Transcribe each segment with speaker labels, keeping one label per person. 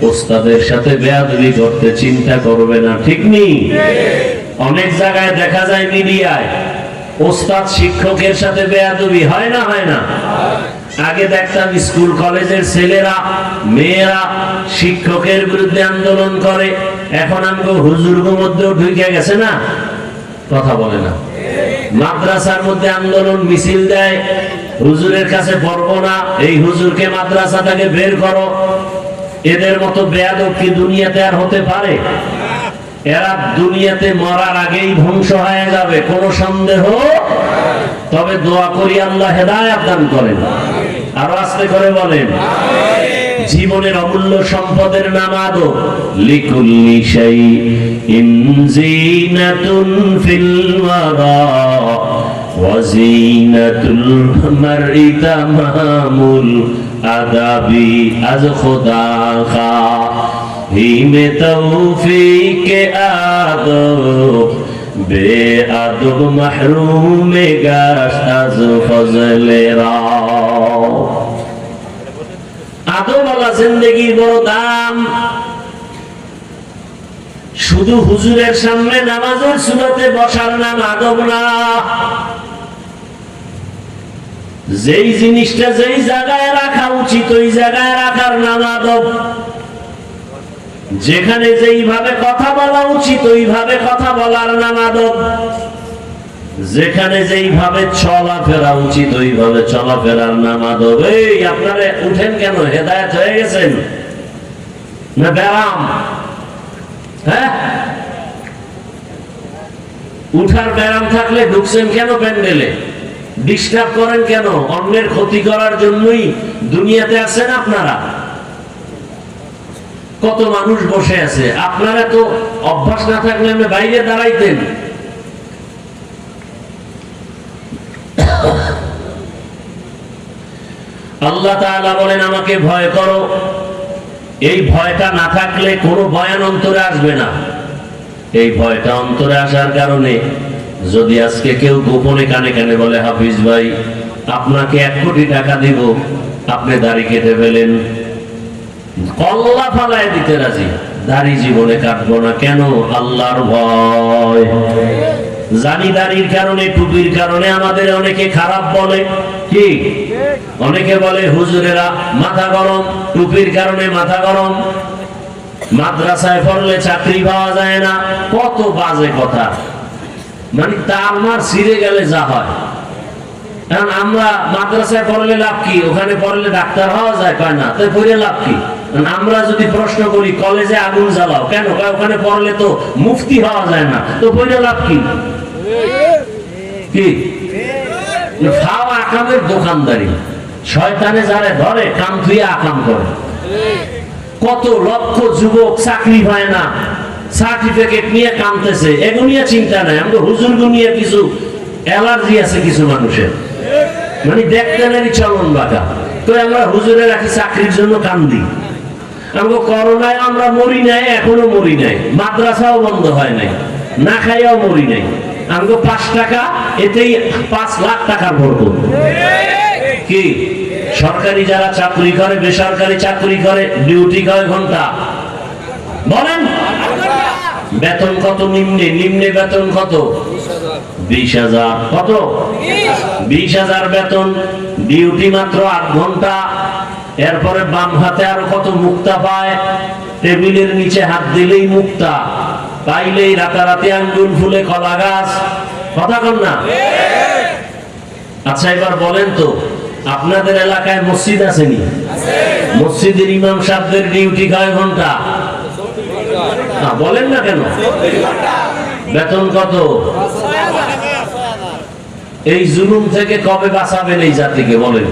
Speaker 1: ওস্তাদের সাথে বেয়াদবি করতে চিন্তা করবে না, ঠিক নেই? অনেক জায়গায় দেখা যায় মিডিয়ায় ওস্তাদ শিক্ষকের সাথে বেয়াদবি হয় না, হয় না? আগে দেখতাম স্কুল কলেজের ছেলেরা মেয়েরা শিক্ষকের বিরুদ্ধে আন্দোলন করে, এখন আমগো হুজুরগো মধ্যেও ঢুকে গেছে না, কথা বলে না। মাদ্রাসার মধ্যে আন্দোলন মিছিল দেয়, হুজুরের কাছে পড়বো না, এই হুজুরকে মাদ্রাসা থেকে বের করো। এদের মতো বেয়াদব কি দুনিয়াতে আর হতে পারে? এরা দুনিয়াতে মরার আগেই ধ্বংস হয়ে যাবে, কোনো সন্দেহ। তবে দোয়া করি আল্লাহ হেদায়েত দান করেন। আরো আস্তে করে বলেন। জীবনের অমূল্য সম্পদের নাম আদব। লিকুল্লি শাইইন যিনাতুন ফিল ওয়ারা ওয়া যিনাতুল মারই তামামুল আদাবি। আজ খোদা খা হিমে তৌফিকে আদব বেআদব মাহরুমে গাশ আজ ফজলে রা। আদবওয়ালা জিন্দেগির বড় দাম। শুধু হুজুরের সামনে নামাজের সুন্নতে বসার নাম আদব না। যেই জিনিসটা যেই জায়গায় রাখা উচিত ওই জায়গায় রাখার নাম আদব। যেখানে যেইভাবে কথা বলা উচিত ওইভাবে কথা বলার নাম আদব। যেখানে যেইভাবে চলাফেরা উচিত ওইভাবে চলাফেরার নাম আদব। এই আপনারা উঠেন কেন? হেদায়েত হয়ে গেছেন না ব্যারাম? হ্যাঁ, উঠার ব্যারাম থাকলে ঢুকছেন কেন প্যান্ডেলে? ডিস্টার্ব করেন কেন? অন্যের ক্ষতি করার জন্যই দুনিয়াতে আছেন আপনারা। কত মানুষ বসে আছে, আপনারা তো অভ্যাস না থাকলে আপনি বাইরে দাঁড়াইতেন। আল্লাহ তাআলা বলেন আমাকে ভয় করো। এই ভয়টা না থাকলে কোনো বয়ান অন্তরে আসবে না। এই ভয়টা অন্তরে আসার কারণে যদি আজকে কেউ গোপনে কানে কানে বলে হাফিজ ভাই আপনাকে 1 কোটি টাকা দিব, আপনি দাড়ি কেটে ফেলেন, কল্লা ফালায় দিতে রাজি, দাড়ি জীবনে কাটবো না। কেন? আল্লাহর ভয়। জানি দাড়ির কারণে টুপির কারণে আমাদের অনেকে খারাপ বলে, কি অনেকে বলে হুজুরেরা মাথা গরম, টুপির কারণে মাথা গরম, মাদ্রাসায় পড়লে চাকরি পাওয়া যায় না, কত বাজে কথা। মানে তার মার ছিঁড়ে গেলে যা হয়। কারণ আমরা মাদ্রাসায় পড়লে লাভ কি? ওখানে পড়লে ডাক্তার হওয়া যায়, কয় না, তাই পড়ে লাভ কি? আমরা যদি প্রশ্ন করি কলেজে আগুন জ্বালাও কেন? ওখানে পড়লে তো মুফতি হওয়া যায় না, তো পড়ে লাভ কি? কি খাওয়া আকামের দোকানদারি, শয়তানে যারা ধরে কাম ধুয়ে আকাম করে। কত লক্ষ যুবক চাকরি পায় না, সার্টিফিকেট নিয়ে কামতেছে, এগুলো নিয়ে চিন্তা নাই। আমরা হুজুর নিয়ে কিছু অ্যালার্জি আছে কিছু মানুষের, মানে দেখতে নারী চলন বাঁকা। তো আমরা হুজুরে রাখি চাকরির জন্য কান্দি। আমরা করোনায় আমরা মরি নাই, এখনো মরি নাই, মাদ্রাসাও বন্ধ হয় নাই, না খাইয়াও মরি নাই। আমরা 5 টাকা এতেই 5 লাখ টাকার বরকত। কি সরকারি যারা চাকরি করে, বেসরকারি চাকরি করে, ডিউটি কয় ঘন্টা বলেন? বেতন কত? নিম্নে নিম্নে বেতন কত? 20,000। কত? 20,000 বেতন, ডিউটি মাত্র 8 ঘন্টা। এরপরে বাম হাতে আরো কত মুক্তা পায়, টেবিলের নিচে হাত দিলেই মুক্তা, পাইলেই রাতারাতি আঙ্গুল ফুলে কলা গাছ। কথা কন না? আচ্ছা এবার বলেন তো আপনাদের এলাকায় মসজিদ আসেনি? মসজিদের ইমাম সাহেবদের ডিউটি কয় ঘন্টা? বলেন না কেন? বেতন কত? এই জুলুম থেকে কবে বাঁচাবেন এই জাতিকে বলেন?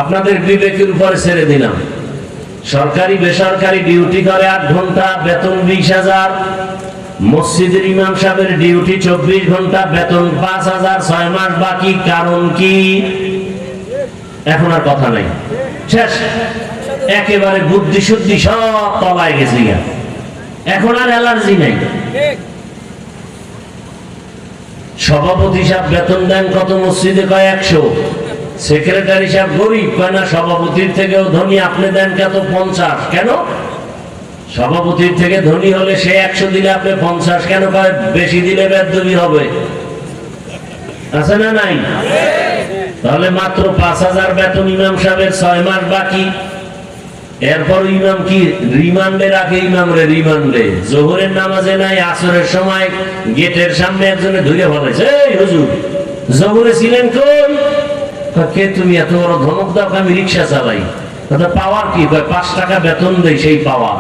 Speaker 1: আপনাদের বিবেকের উপরে ছেড়ে দিলাম। সরকারি বেসরকারি ডিউটি করে 8 ঘন্টা, বেতন 20,000। মসজিদের ইমাম সাহেবের ডিউটি 24 ঘন্টা, বেতন 5,000, 6 মাস বাকি। কারণ কি? এখন আর কথা নাই, শেষ। একেবারে বুদ্ধি শুদ্ধি সব তলায় গেছে, এখন আর অ্যালার্জি নাই। সভাপতি সাহেব বেতন দেন কত? মসজিদে কয় 100। সেক্রেটারি সাহেব গরিব, কয় না সভাপতির থেকেও ধনী, আপনি দেন কত? 50। কেন? সভাপতির থেকে ধনী হলে সে 100 দিলে আপনি 50 কেন কয়? বেশি দিলে বেদবি হবে, আছে না নাই? তাহলে মাত্র 5000 বেতন ইমাম সাহেবের, 6 মাস বাকি। এরপর ইমাম কি রিমান্ডে রাখে? ইমামরে রিমান্ডে, জোহরের নামাজে নাই, আসরের সময় গেটের সামনে একজনে ধরে বলেছে, এই হুজুর জোহরে ছিলেন কই? কে তুমি? এত বড় ধমক দাও? আমি রিক্সা চালাই। কথা পাওয়ার কি? 5 টাকা বেতন দেয়, সেই পাওয়া।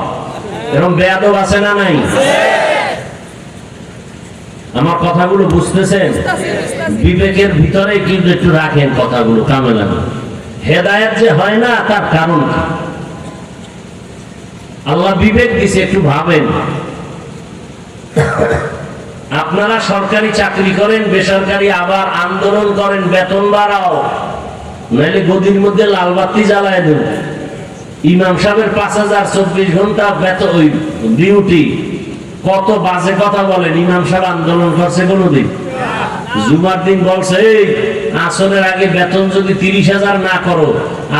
Speaker 1: এরকম বেয়াদব আছে না নাই? আমার কথাগুলো বুঝতেছেন? বিবেকের ভিতরে কিন্তু একটু রাখেন কথাগুলো, কামে লাগে। হেদায়েত যে হয় না তার কারণ কি? আল্লাহ বিবেক দিছে, একটু ভাবেন। আপনারা সরকারি চাকরি করেন, বেসরকারি আবার আন্দোলন করেন, বেতন বাড়াও, নাইলে গদির মধ্যে লাল বাতি জ্বালায় দেব। ইমাম সাহেবের 5000, 24 ঘন্টা বেতন, ডিউটি। কত বাজে কথা বলেন! ইমাম সাহেব আন্দোলন করছে কোনদিন? জুমার দিন বলছে, এই আসরের আগে বেতন যদি 30,000 না করো,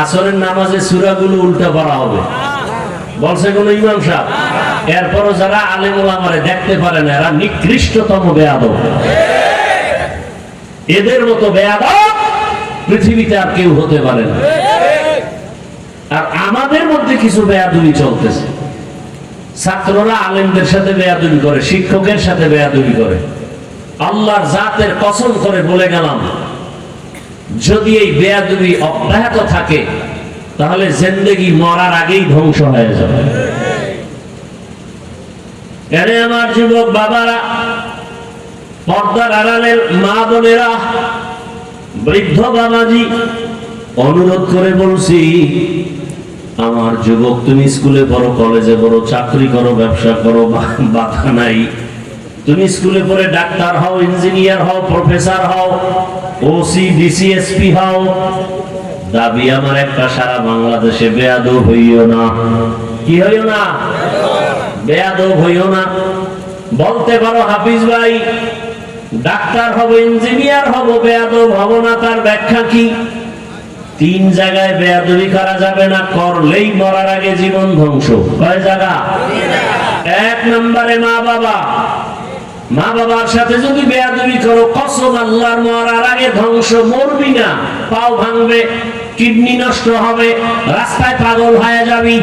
Speaker 1: আসরের নামাজে সূরাগুলো উল্টা করা হবে, বলছে কোন ইমাম সাহেব? এরপরও যারা আলেম ওলামারে দেখতে পারে না, এরা নিকৃষ্টতম বেয়াদব। এদের মতো বেয়াদব পৃথিবীতে আর কেউ হতে পারে না। আর আমাদের মধ্যে কিছু বেয়াদবি চলতেছে। ছাত্ররা আলেমদের সাথে বেয়াদবি করে, শিক্ষকের সাথে বেয়াদবি করে। আল্লাহর জাতের কসম করে বলে গেলাম, যদি এই বেয়াদবি অব্যাহত থাকে তাহলে জিন্দেগি মরার আগেই ধ্বংস হয়ে যাবে। এরে আমার যুবক বাবারা, পর্দার আড়ালের মা বোনেরা, বৃদ্ধ বাবাজি, অনুরোধ করে বলছি, আমার যুবক, তুমি স্কুলে পড়ো, কলেজে পড়ো, চাকরি করো, ব্যবসা করো, বাধা নাই। তুমি স্কুলে পড়ে ডাক্তার হও, ইঞ্জিনিয়ার হও, প্রফেসর হও, ওসি, ডিসি, এসপি হও। দাবি আমার একটা, সারা বাংলাদেশে বেয়াদব হইও না। কি হইও না? বেয়াদব হইও না। বলতে পারো, হাফিজ ভাই ডাক্তার হব, ইঞ্জিনিয়ার হব, বেয়াদব হব না, তার ব্যাখ্যা কি? 3 জায়গায় বেয়াদবি করা যাবে না, করলেই মরার আগে জীবন ধ্বংস। কয় জায়গা? 1 নম্বরে মা বাবা। মা বাবার সাথে যদি বেয়াদবি করো, কসম আল্লাহর, মরার আগে ধ্বংস। মরবি না, পাও ভাঙবে, কিডনি নষ্ট হবে, রাস্তায় পাগল হয়ে যাবি।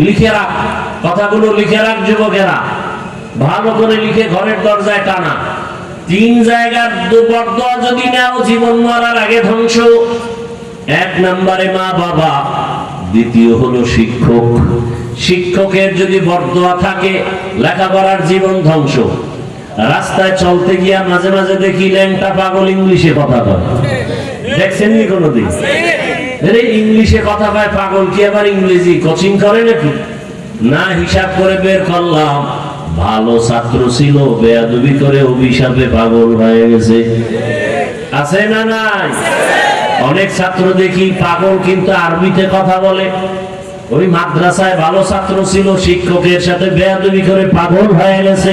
Speaker 1: লিখে রাখ, কথাগুলো লিখে রাখ যুবকেরা, ভালো করে লিখে ঘরের দরজায় টানা। 3 জায়গার বরদোয়া যদি নাও, জীবন মরার আগে ধ্বংস। 1 নম্বরে মা বাবা, দ্বিতীয় হলো শিক্ষক। শিক্ষকের যদি বরদোয়া থাকে, লেখাপড়ার জীবন ধ্বংস। রাস্তায় চলতে গিয়া মাঝে মাঝে দেখি ল্যাংটা পাগল ইংলিশে কথা কয়, দেখছেন নি কোনদিন? ইংলিশে কথা কয় পাগল, কি আবার ইংরেজি কোচিং করে নাকি? না, হিসাব করে বের করলাম, ভালো ছাত্র ছিল, বেয়াদবি করে অভিশাপে পাগল হয়ে গেছে। আছে না নাই? অনেক ছাত্র দেখি পাগল, কিন্তু আরবিতে কথা বলে। ওই মাদ্রাসায় ভালো ছাত্র ছিল, শিক্ষকের সাথে বেয়াদবি করে পাগল হয়ে গেছে।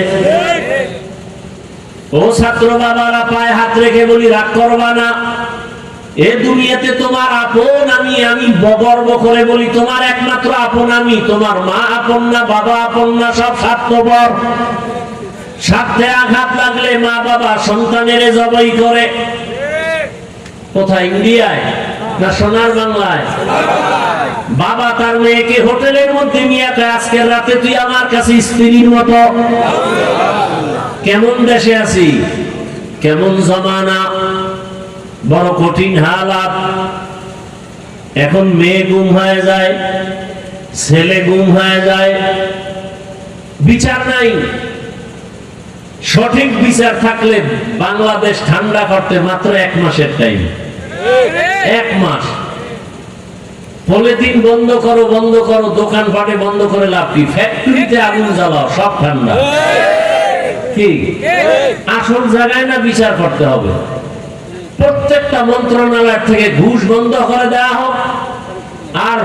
Speaker 1: ও ছাত্র বাবারা, পায়ে হাত রেখে বলি, রাগ করবা না। এ দুনিয়াতে তোমার আপন আমি। আমি গর্ব করে বলি, তোমার একমাত্র আপন আমি। তোমার মা আপন না, বাবা আপন না, সব স্বার্থপর। স্বার্থে আঘাত লাগলে মা বাবা সন্তানের জবাই করে। কোথায়? ইন্ডিয়ায় না সোনার বাংলায়? বাবা তার মেয়েকে হোটেলের মধ্যে নিয়ে যায়, আজকের রাতে তুই আমার কাছে স্ত্রীর মতো। কেমন দেশে আছি, কেমন জমানা, বড় কঠিন হালাত। এখন মেয়ে গুম হয়ে যায়, ছেলে গুম হয়ে যায়, বিচার নাই। সঠিক বিচার থাকলে বাংলাদেশ ঠান্ডা করতে মাত্র 1 মাসের টাইম। 1 মাস। পলিথিন বন্ধ করো, বন্ধ করো, দোকানপাটে বন্ধ করে লাভ কি? ফ্যাক্টরিতে আগুন জ্বালাও, সব ঠান্ডা। কি আসল জায়গায় না বিচার করতে হবে? প্রত্যেকটা মন্ত্রণালয় থেকে ঘুষ বন্ধ করে দেওয়া হোক। আর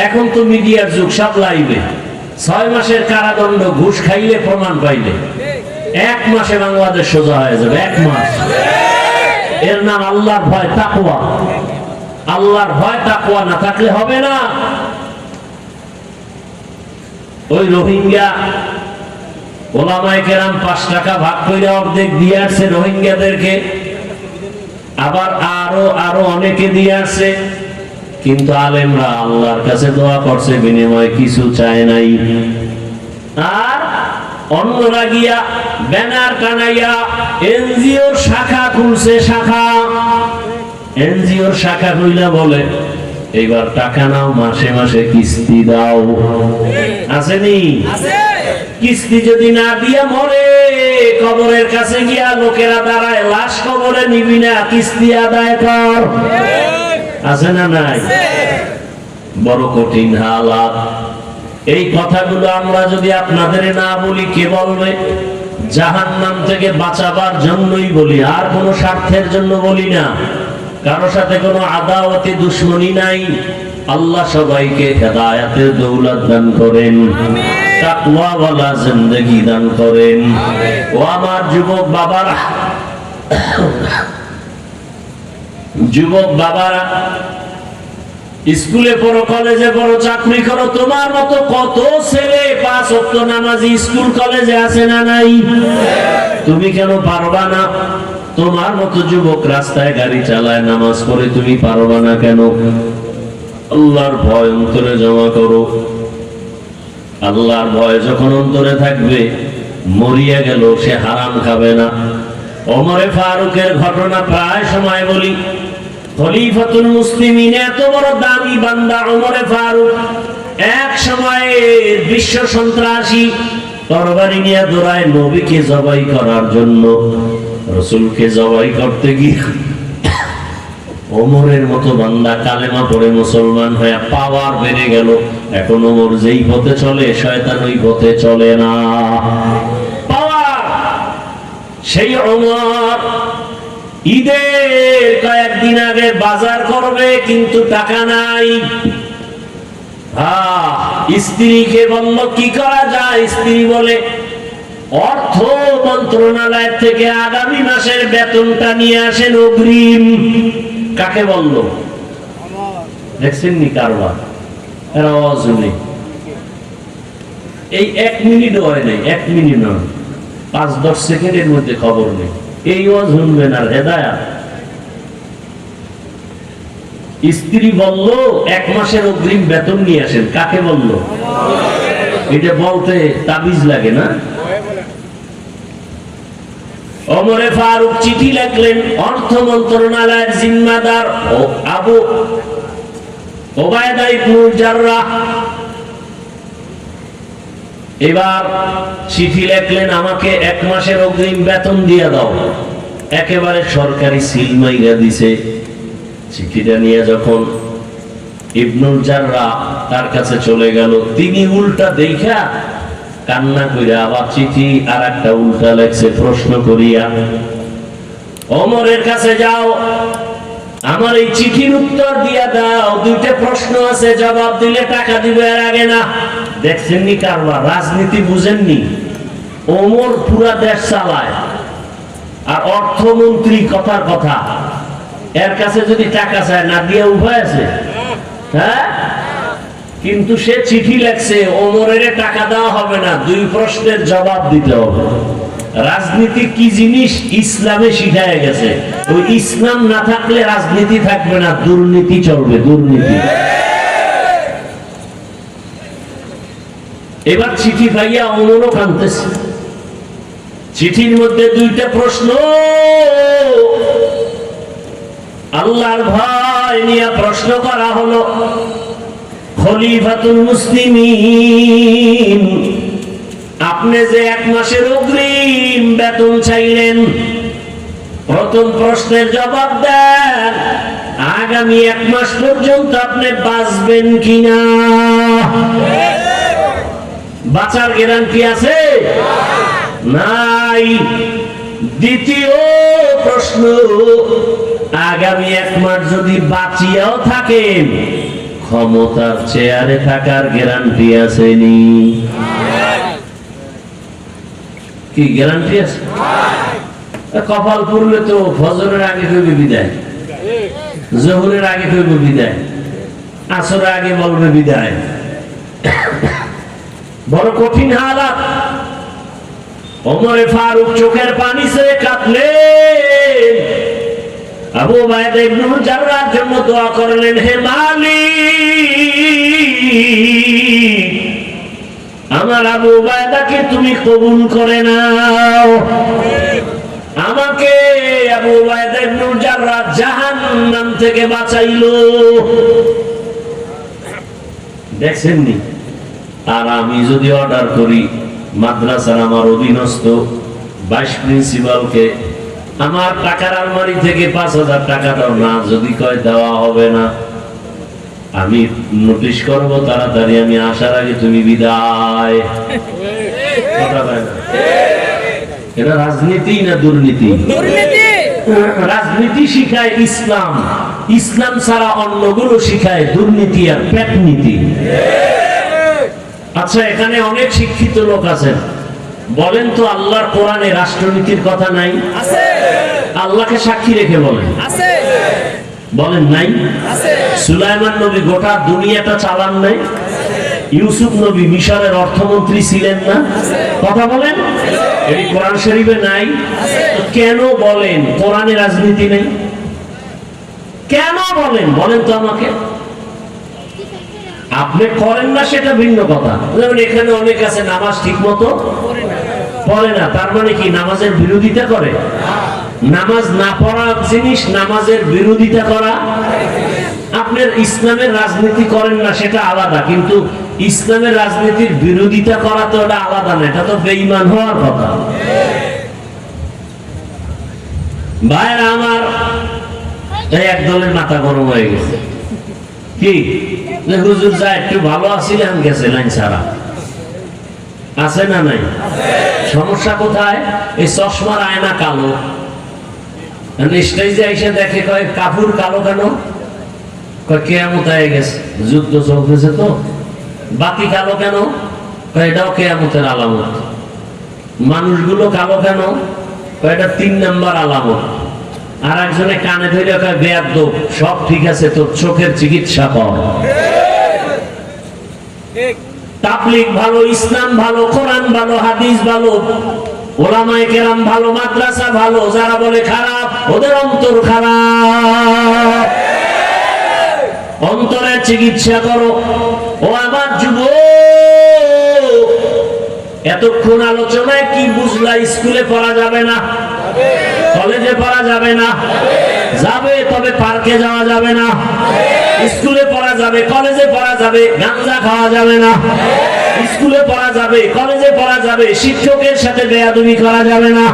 Speaker 1: এখন তো মিডিয়ার যুগ, সব লাইভে। 6 মাসের কারাদণ্ড ঘুষ খাইলে, প্রমাণ পাইলে 1 মাসে বাংলাদেশ সোজা হয়ে যাবে। 1 মাস। এর নাম আল্লাহর ভয়, তাকওয়া। আল্লাহর ভয়, তাকওয়া না থাকলে হবে না। ওই রোহিঙ্গা ওলামায়ে কেরাম 5 টাকা ভাগ করে অর্ধেক দিয়ে আসছে রোহিঙ্গাদেরকে, আবার আরো অনেকে দিয়ে আসছে, কিন্তু আলেমরা আল্লাহর কাছে দোয়া করছে, বিনিময়ে কিছু চায় নাই। আর অন্যরা গিয়া ব্যানার টানাইয়া এনজিওর শাখা খুলছে, এনজিওর শাখা খুইলা বলে এইবার টাকা নাও, মাসে মাসে কিস্তি দাও। আসেনি? কিস্তি যদি না দিয়া মরে, কবরের কাছে গিয়া লোকেরা দাঁড়ায়, লাশ কবরে নিবি না, কিস্তি আদায় কর। আছে না নাই? বড় কঠিন হালাত। এই কথাগুলো আমরা যদি আপনাদের না বলি কে বলবে? জাহান্নাম থেকে বাঁচাবার জন্যই বলি, আর কোনো স্বার্থের জন্য বলি না। কারো সাথে কোনো আদাওয়াতি দুশমনি নাই। আল্লাহ সবাইকে হেদায়েতের দৌলত দান করেন, তাকওয়াওয়ালা জিন্দেগি দান করেন। ও আমার যুবক বাবারা, স্কুলে পড়ো, কলেজে পড়ো, চাকরি করো, তোমার মতো কত ছেলে 5 ওয়াক্ত নামাজি স্কুল কলেজে আছে না নাই? তুমি কেন পারবা না? তোমার মতো যুবক রাস্তায় গাড়ি চালায়, নামাজ পড়ে, তুমি পারবা না কেন? আল্লাহর ভয় অন্তরে জমা করো। আল্লাহর ভয় যখন অন্তরে থাকবে, মরিয়া গেল সে হারাম খাবে না। ওমরে ফারুকের ঘটনা প্রায় সময় বলি। খলিফাতুল মুসলিমিন, এত বড় দামি বান্দা ওমরে ফারুক, এক সময়ে বিশ্ব সন্ত্রাসী তরবারি নিয়ে দৌড়ায় নবীকে জবাই করার জন্য। রাসূলকে জবাই করতে গিয়ে ওমরের মতো বান্দা কালেমা পড়ে মুসলমান হয়ে পাওয়ার বেড়ে গেল। এখন ওমর যেই পথে চলে, শয়তান ওই পথে চলে না। পাওয়ার সেই ওমর ঈদের কয়েকদিন আগে বাজার করবে, কিন্তু টাকা নাই। স্ত্রীকে বলল কি করা যায়? স্ত্রী বলে অর্থ মন্ত্রণালয় থেকে আগামী মাসের বেতনটা নিয়ে আসেন অগ্রিম। কাকে বলল? দেখছেন নি কারবার? এরা অজনে এই 1 মিনিট হয় নাই, 1 মিনিট নয়, 5-10 সেকেন্ডের মধ্যে খবর নেই। এই শুনবেন আর হেদায়াত। স্ত্রী বলল 1 মাসের অগ্রিম বেতন নিয়ে আসেন। কাকে বলল? এটা বলতে তাবিজ লাগে না? ওমরে ফারুক চিঠি লিখলেন অর্থ মন্ত্রণালয়ের জিম্মাদার আবু ওবায়দা ইবনুল জাররাহ। এবার চিঠি লিখলেন, আমাকে 1 মাসের অগ্রিম বেতন দিয়ে দাও। একেবারে সরকারি সিল মাইরা দিছে। চিঠিটা নিয়ে যখন ইবনুল জাররাহ তার কাছে চলে গেল, তিনি উল্টা দেখা কান্না কইরা আবার চিঠি আর একটা উল্টা লেখছে প্রশ্ন করিয়া। ওমরের কাছে যাও, আমার এই চিঠির উত্তর দিয়া দাও, 2টা প্রশ্ন আছে, জবাব দিলে টাকা দিবে, এর আগে না। দেখছেন নি কারবার? রাজনীতি বুঝেননি? ওমর পুরা দেশ চালায়, আর অর্থমন্ত্রী কথার কথা। এর কাছে যদি টাকা চায়, না দিয়ে উপায় আছে? হ্যাঁ, কিন্তু সে চিঠি লেখছে, ওমরের টাকা দেওয়া হবে না, 2 প্রশ্নের জবাব দিতে হবে। রাজনীতি কি জিনিস ইসলামে শিখায় গেছে। ওই ইসলাম না থাকলে রাজনীতি থাকবে না, দুর্নীতি চলবে, দুর্নীতি। এবার চিঠি পাইয়া ওমরও কাঁদতেছে। চিঠির মধ্যে 2টা প্রশ্ন, আল্লাহর ভয় নিয়ে প্রশ্ন করা হলো। খলিফাতুল মুসলিমিন, আপনি যে 1 মাসের অগ্রিম বেতন চাইলেন, প্রথম প্রশ্নের জবাব দেন, আগামী 1 মাস পর্যন্ত আপনি বাঁচবেন কিনা? বাঁচার গ্যারান্টি আছে? নাই। দ্বিতীয় প্রশ্ন, আগামী 1 মাস যদি বাঁচিয়াও থাকেন, ক্ষমতার চেয়ারে থাকার গ্যারান্টি আছে নি? কি গ্যারান্টি আছে? কপাল পুরলে তো ফজরের আগে কইবে বিদায়, জোহরের আগে কইবে বিদায়, আসরের আগে বলবে বিদায়। বড় কঠিন হালাত। ওমরে ফারুক চোখের পানি ছেড়ে কাঁদলেন। আবু উবাইদা ইবনে জাররাহর জন্য দোয়া করলেন, হে মালিক, আমার আবু উবাইদাকে তুমি কবুল করে নাও। আমাকে আবু উবাইদা ইবনে জাররাহ জাহান্নাম থেকে বাঁচাইলো। দেখছেননি? আর আমি যদি অর্ডার করি মাদ্রাসার আমার অধীনস্থ ভাইস প্রিন্সিপালকে আমার টাকার আলমারি থেকে 5,000 টাকা দাও, না যদি কয় দেওয়া হবে না, আমি নোটিশ করবো তাড়াতাড়ি, আমি আসার আগে তুমি বিদায়। কথা বলে না? এটা রাজনীতি না দুর্নীতি? রাজনীতি শিখায় ইসলাম, ইসলাম ছাড়া অন্যগুলো শিখায় দুর্নীতি আর পেটনীতি। আচ্ছা, এখানে অনেক শিক্ষিত লোক আছেন, বলেন তো আল্লাহর কোরআনে রাষ্ট্রনীতির কথা নাই? আল্লাহকে সাক্ষী রেখে বলেন, বলেন নাই? সুলাইমান নবী গোটা দুনিয়াটা চালান নাই? ইউসুফ নবী মিশরের অর্থমন্ত্রী ছিলেন না? কথা বলেন, এটি কোরআন শরীফে নাই? কেন বলেন কোরআনে রাজনীতি নেই? কেন বলেন, বলেন তো আমাকে। আপনি করেন না সেটা ভিন্ন কথা। যেমন এখানে অনেক আছে নামাজ ঠিক মতো পড়ে না, তার মানে কি নামাজের বিরোধিতা করে? নামাজ না পড়া জিনিস নামাজের বিরোধিতা করা। আপনার ইসলামের রাজনীতি করেন না সেটা আলাদা, কিন্তু ইসলামের রাজনীতির বিরোধিতা করা তো এটা আলাদা না, এটা তো বেঈমান হওয়ার কথা। ভাইরা আমার, এই এক দলের মাথা গরম হয়ে গেছে। কি হুজুর যা একটু ভালো আছিলেন, গেছে লাইন ছাড়া। আছে না নাই? সমস্যা কোথায়? এই চশমার আয়না কালো, স্টেজে এসে দেখে কয় কাপুর কালো কেন? কয় কিয়ামত হয়ে গেছে, যুদ্ধ চলতেছে তো। বাতি কালো কেন? কয় এটাও কিয়ামতের আলামত। মানুষগুলো কালো কেন? কয় এটা 3 নাম্বার আলামত। আর একজনে কানে ধরে কয় বেয়াদব, সব ঠিক আছে, তোর চোখের চিকিৎসা কর। তাবলীগ ভালো, ইসলাম ভালো, কোরআন ভালো, হাদিস ভালো, ওলামায়ে কেরাম ভালো, মাদ্রাসা ভালো, যারা বলে খারাপ ওদের অন্তর খারাপ। অন্তরের চিকিৎসা করো। ও আমার যুবক, এতক্ষণ আলোচনায় কি বুঝলা? স্কুলে পড়া যাবে না, কলেজে পড়া যাবে না, যাবে তবে পার্কে যাওয়া যাবে না। স্কুলে পড়া যাবে, কলেজে পড়া যাবে, গাঁজা খাওয়া যাবে না। স্কুলে পড়া যাবে, কলেজে পড়া যাবে, শিক্ষকের সাথে বেয়াদবি করা যাবে না,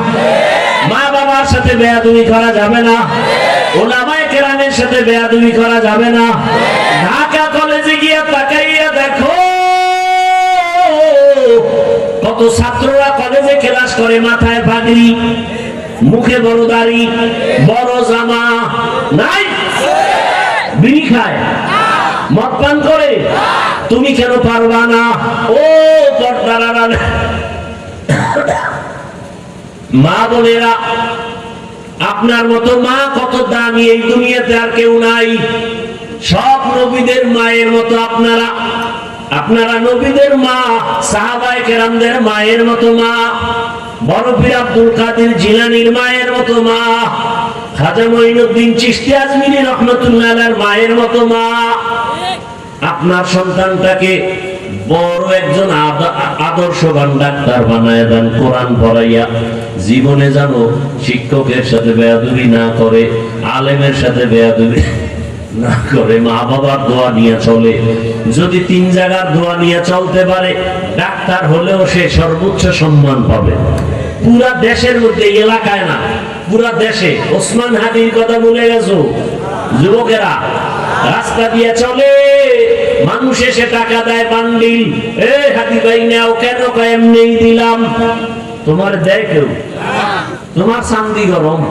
Speaker 1: মা বাবার সাথে বেয়াদবি করা যাবে না, ওলামায়ে কেরামের সাথে বেয়াদবি করা যাবে না। ঢাকা কলেজে গিয়ে তাকাইয়া দেখো কত ছাত্ররা কলেজে ক্লাস করে, মাথায় পাগড়ি, মুখে বড় দাড়ি, বড় জামা নাই, বিড়ি খায়, মদ পান করে। তুমি কেন পারবা না? ও পর্দার মা বোনেরা, আপনার মতো মা কত দামি এই দুনিয়াতে আর কেউ নাই। সব নবীদের মায়ের মতো আপনারা, আপনারা নবীদের মা, সাহাবায়ে কেরামদের মায়ের মতো মা, বড় পীর আব্দুল কাদের জিলানীর মায়ের মতো মা, খাজা মঈনুদ্দিন চিশতি আজমিরি রহমাতুল্লাহ আলাইহির মায়ের মতো মা। আপনার সন্তানটাকে বড় একজন আদর্শবান ডাক্তার বানায় দেন, কোরআন পড়াইয়া। জীবনে জানো শিক্ষকের সাথে বেয়াদবি না করে, আলেমের সাথে বেয়াদবি না করে, মা বাবার দোয়া নিয়ে চলে। যদি 3 জায়গার দোয়া নিয়ে চলতে পারে, ডাক্তার হলেও সে সর্বোচ্চ সম্মান পাবে পুরা দেশের মধ্যে, এলাকায় না, পুরা দেশে। ওসমান হাদির কথা ভুলে গেছো? যুবকেরা রাস্তা দিয়ে চলে, মানুষ এসে টাকা দেয় বান্ডিল, এ হাদি ভাই নাও, কেন? কয় এমনি দিলাম। তোমার দেয় কেউ? তোমার শান্তি গরম,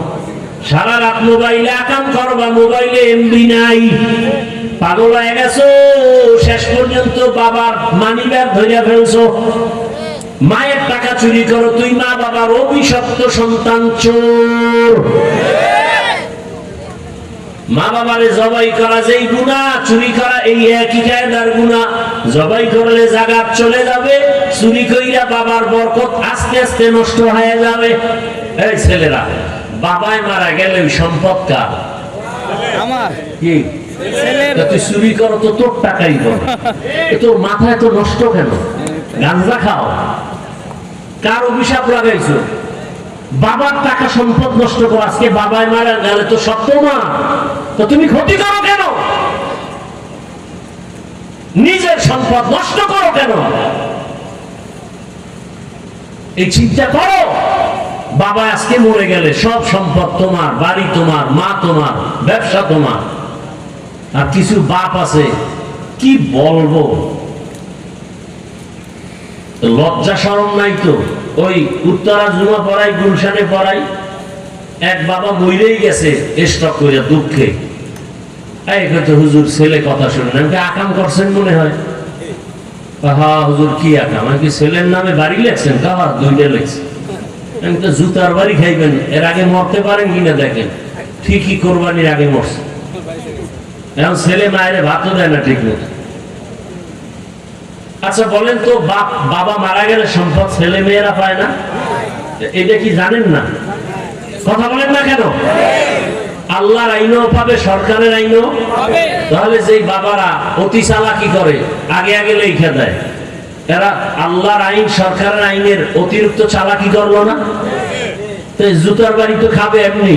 Speaker 1: সারা রাত মোবাইলে আকাম করবা, মোবাইলে এমবি নাই, পাগল হয়ে গেছো। শেষ পর্যন্ত বাবার মানিব্যাগ ধরে ফেলছো, মায়ের টাকা চুরি করো। তুই মা বাবার অভিশপ্ত সন্তান, চোর। মা বাবারে জবাই করা যেই গুনাহ, চুরি করা এই একই কায়দার গুনাহ। জবাই করলে জাগাত চলে যাবে, চুরি কইরা বাবার বরকত আস্তে আস্তে নষ্ট হয়ে যাবে। এই ছেলেরা, বাবাই মারা গেলে ওই সম্পদ কার?
Speaker 2: আমার।
Speaker 1: কি তুই চুরি করো তো তোর টাকাই কর, তোর মাথায় তো নষ্ট কেন? গাঁজা খাও, কার অভিশাপ লাগাইছো? বাবার টাকা সম্পদ নষ্ট করো। আজকে বাবাই মারা গেলে তো সত্য না, তো তুমি ক্ষতি করো কেন? নিজের সম্পদ নষ্ট করো কেন? এই চিন্তা করো। বাবা আজকে মরে গেলে সব সম্পদ তোমার, বাড়ি তোমার, মা তোমার, ব্যবসা তোমার। আর কিছু বাপ আছে, কি বলবো, লজ্জা শরম নাই তো। ওই উত্তরা জুমা পড়াই, গুলশানে পড়াই, এক বাবা মরেই গেছে স্টক করে দুঃখে। এই কত হুজুর ছেলে কথা শুনলেন, আকাম করছেন মনে হয়। হ্যাঁ হুজুর কি আকাম? আমি কি ছেলের নামে বাড়ি লেখছেন? কাহা দুইটা লেখছে। আমি তো জুতার বাড়ি খাইবেন, এর আগে মরতে পারেন কিনা দেখেন। ঠিকই কোরবানির আগে মরছে। এখন ছেলে মায়ের ভাতও দেয় না ঠিক মতো। আচ্ছা বলেন তো, বাবা মারা গেলে সম্পদ ছেলে মেয়েরা পায় না? এটা কি জানেন না? কথা বলেন না কেন? আল্লাহর আইনও পাবে, সরকারের আইনও। তাহলে যেই বাবারা অতি চালাকি করে, আগে আগে লেখা দেয়, এরা আল্লাহর আইন, সরকারের আইনের অতিরিক্ত চালাকি করলো না? তো জুতার বাড়ি তো খাবে এমনি।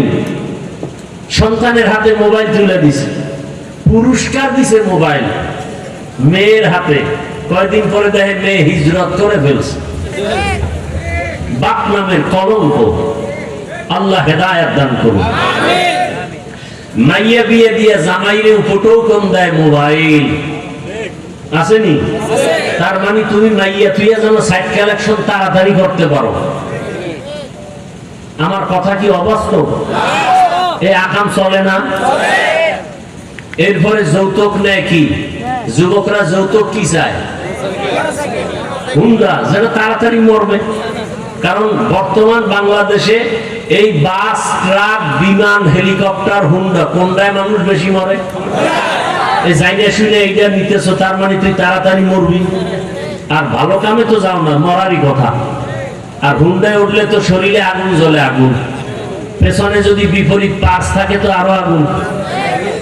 Speaker 1: সন্তানের হাতে মোবাইল তুলে দিছে, পুরস্কার দিছে মোবাইল মেয়ের হাতে। কয়েকদিন পরে দেখে মেয়ে হিজরত করে ফেলছে। বাপ নামের কলঙ্ক। আল্লাহ হেদায়েত দান করুন। মাইয়া বিয়ে দিয়ে জামাইরে ফটো কম দেয় মোবাইল, আসেনি? তার মানে তুমি মাইয়া তুইয়া যেন সাইড কালেকশন তাড়াতাড়ি করতে পারো। আমার কথা কি অবাস্তব? এই আকাম চলে না? এরপরে যৌতুক নেয় কি? যুবকরা যৌতুক কি চায়? হুন্ডা, যেন তাড়াতাড়ি মরবে। কারণ বর্তমান বাংলাদেশে এই বাস, ট্রাক, বিমান, হেলিকপ্টার, হুন্ডা, কোনটায় মানুষ বেশি মরে? এই জাইনে শুনে এইটা নিতেছো, তার মানে তুই তাড়াতাড়ি মরবি। আর ভালো কামে তো যাও না, মরারই কথা। আর হুন্ডায় উঠলে তো শরীরে আগুন জ্বলে, আগুন। পেছনে যদি বিপরীত পাশ থাকে তো আরো আগুন।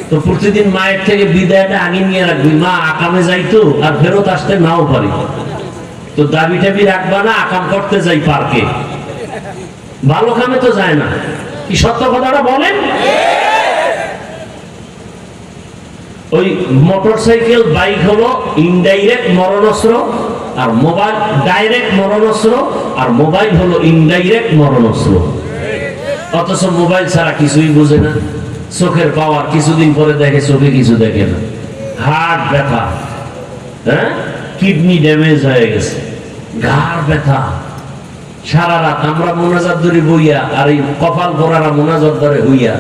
Speaker 1: তো প্রতিদিন মায়ের থেকে বিদায়টা আগে নিয়ে রাখবি। মা আকামে যাইতো আর ফেরত আসতে নাও পারি, তো দাবি টাবি রাখবা না, আকাম করতে যাই পার্কে। ভালো কামে তো যায় না। কি সত্য কথাটা বলেন? ওই মোটরসাইকেল, বাইক হলো ইনডাইরেক্ট মরণাস্ত্র, আর মোবাইল ডাইরেক্ট মরণাস্ত্র, আর মোবাইল হলো ইনডাইরেক্ট মরণাস্ত্র। অথচ মোবাইল ছাড়া কিছুই বুঝে না। চোখের পাওয়ার কিছুদিন পরে দেখে চোখে কিছু দেখে না। হার্ট ব্যথা, হ্যাঁ, কিডনি ড্যামেজ হয়ে গেছে, ঘাড় ব্যথা। সারা রাত আমরা মোনাজাত ধরে বইয়া, আর এই কপাল পরারা মোনাজাত ধরে হইয়া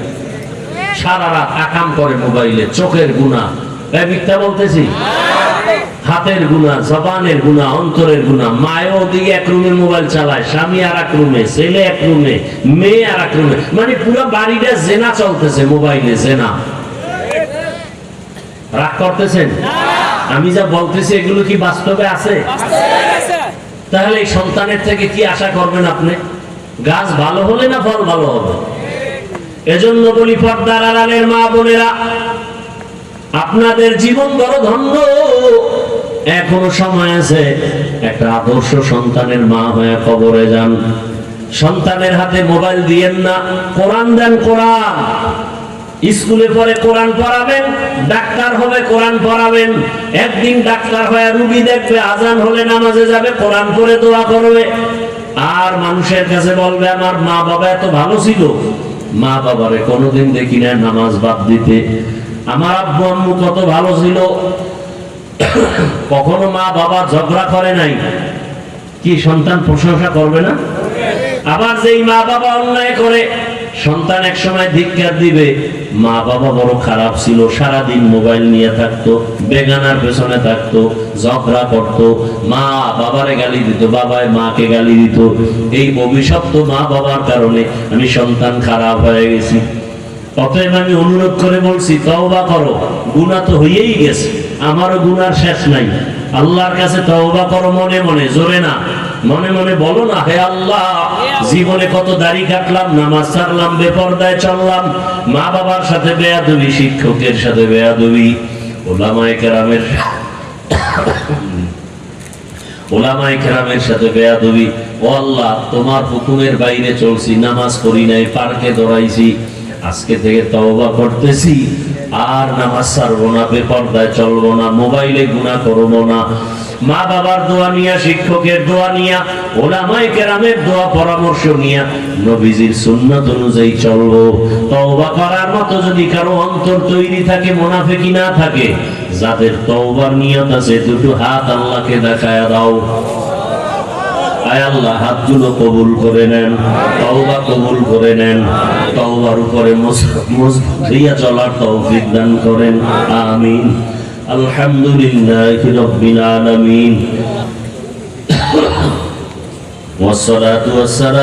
Speaker 1: সারা রাত আকাম করে মোবাইলে। চোখের গুনাহ, মিথ্যা বলতেছি? হাতের গুনাহ, জবানের গুনাহ, অন্তরের গুনাহ। মায়েও দিকে এক রুমে মোবাইল চালায়, স্বামী আর এক রুমে, ছেলে এক রুমে, মেয়ে আর এক রুমে। মানে পুরো বাড়িটা জেনা চলতেছে মোবাইলে, জেনা। রাগ করতেছেন? আমি যা বলতেছি এগুলো কি বাস্তবে আছে? তাহলে এই সন্তানের থেকে কি আশা করবেন আপনি? গাছ ভালো হলে না ফল ভালো হবে? এজন্য বলি, পর্দার আড়ালের মা বোনেরা, আপনাদের জীবন বড় ধন্য। এখনো সময় আছে। একটা আদর্শ সন্তানের মা হয়ে কবরে যান। সন্তানের হাতে মোবাইল দিয়েন না, কোরআন দেন। কোরআন স্কুলে পড়ে কোরআন পড়াবেন, ডাক্তার হবে কোরআন পড়াবেন। একদিন ডাক্তার হয়ে রুগী দেখবে, আজান হলে নামাজে যাবে, কোরআন পড়ে দোয়া করবে। আর মানুষের কাছে বলবে আমার মা বাবা এত ভালো ছিল। মা বাবারে কোনোদিন দেখি না নামাজ বাদ দিতে। আমার আব্বু আম্মু কত ভালো ছিল, কখনো মা বাবা ঝগড়া করে নাই। কি সন্তান প্রশংসা করবে না? আবার যেই মা বাবা অন্যায় করে, সন্তান এক সময় ধিক্কার দিবে, মা বাবা বড় খারাপ ছিল, সারাদিন মোবাইল নিয়ে থাকতো, বেগানার পেছনে থাকতো, ঝগড়া করতো, মা বাবারে গালি দিত, বাবায় মাকে গালি দিত। এই অভিশপ্ত মা বাবার কারণে আমি সন্তান খারাপ হয়ে গেছি। অতএব আমি অনুরোধ করে বলছি, তওবা করো। গুনাহ তো হয়েই গেছে, আমারও গুনার শেষ নাই। আল্লাহর কাছে তওবা করো মনে মনে, জোরে না। মনে মনে বলো না, হে আল্লাহ, জীবনে কত দাড়ি কাটলাম, নামাজ ছাড়লাম, বেপরদায় চললাম, মা বাবার সাথে বেয়াদবি, শিক্ষকের সাথে বেয়াদবি, ওলামায়ে কেরামের সাথে বেয়াদবি। ও আল্লাহ, তোমার হুকুমের বাইরে চলছি, নামাজ পড়ি নাই, পার্কে দৌড়াইছি, আজকে থেকে তওবা করতেছি, আর নামাজ ছাড়বো না, বেপরদায় চলবো না, মোবাইলে গুনাহ করবো না। মা বাবার দোয়া নিয়া, শিক্ষকের দোয়া নিয়া, ওলামায়ে কেরামের দোয়া পরামর্শ নিয়া নবীজির সুন্নাত অনুযায়ী চলবো। তওবা করার মতো যদি কারো অন্তর তৈরি থাকে, মুনাফিকি না থাকে, যাদের তওবার নিয়ত আছে, দুটো হাত আল্লাহকে দেখায়া দাও। আয় আল্লাহ, হাতগুলো কবুল করে নেন, তওবা কবুল করে নেন, তওবার উপরে মজবুত হইয়া চলার তৌফিক দান করেন, আমিন। আলহামদুলিল্লাহি রাব্বিল আলামিন, ওয়াসসালাতু ওয়াসসালামু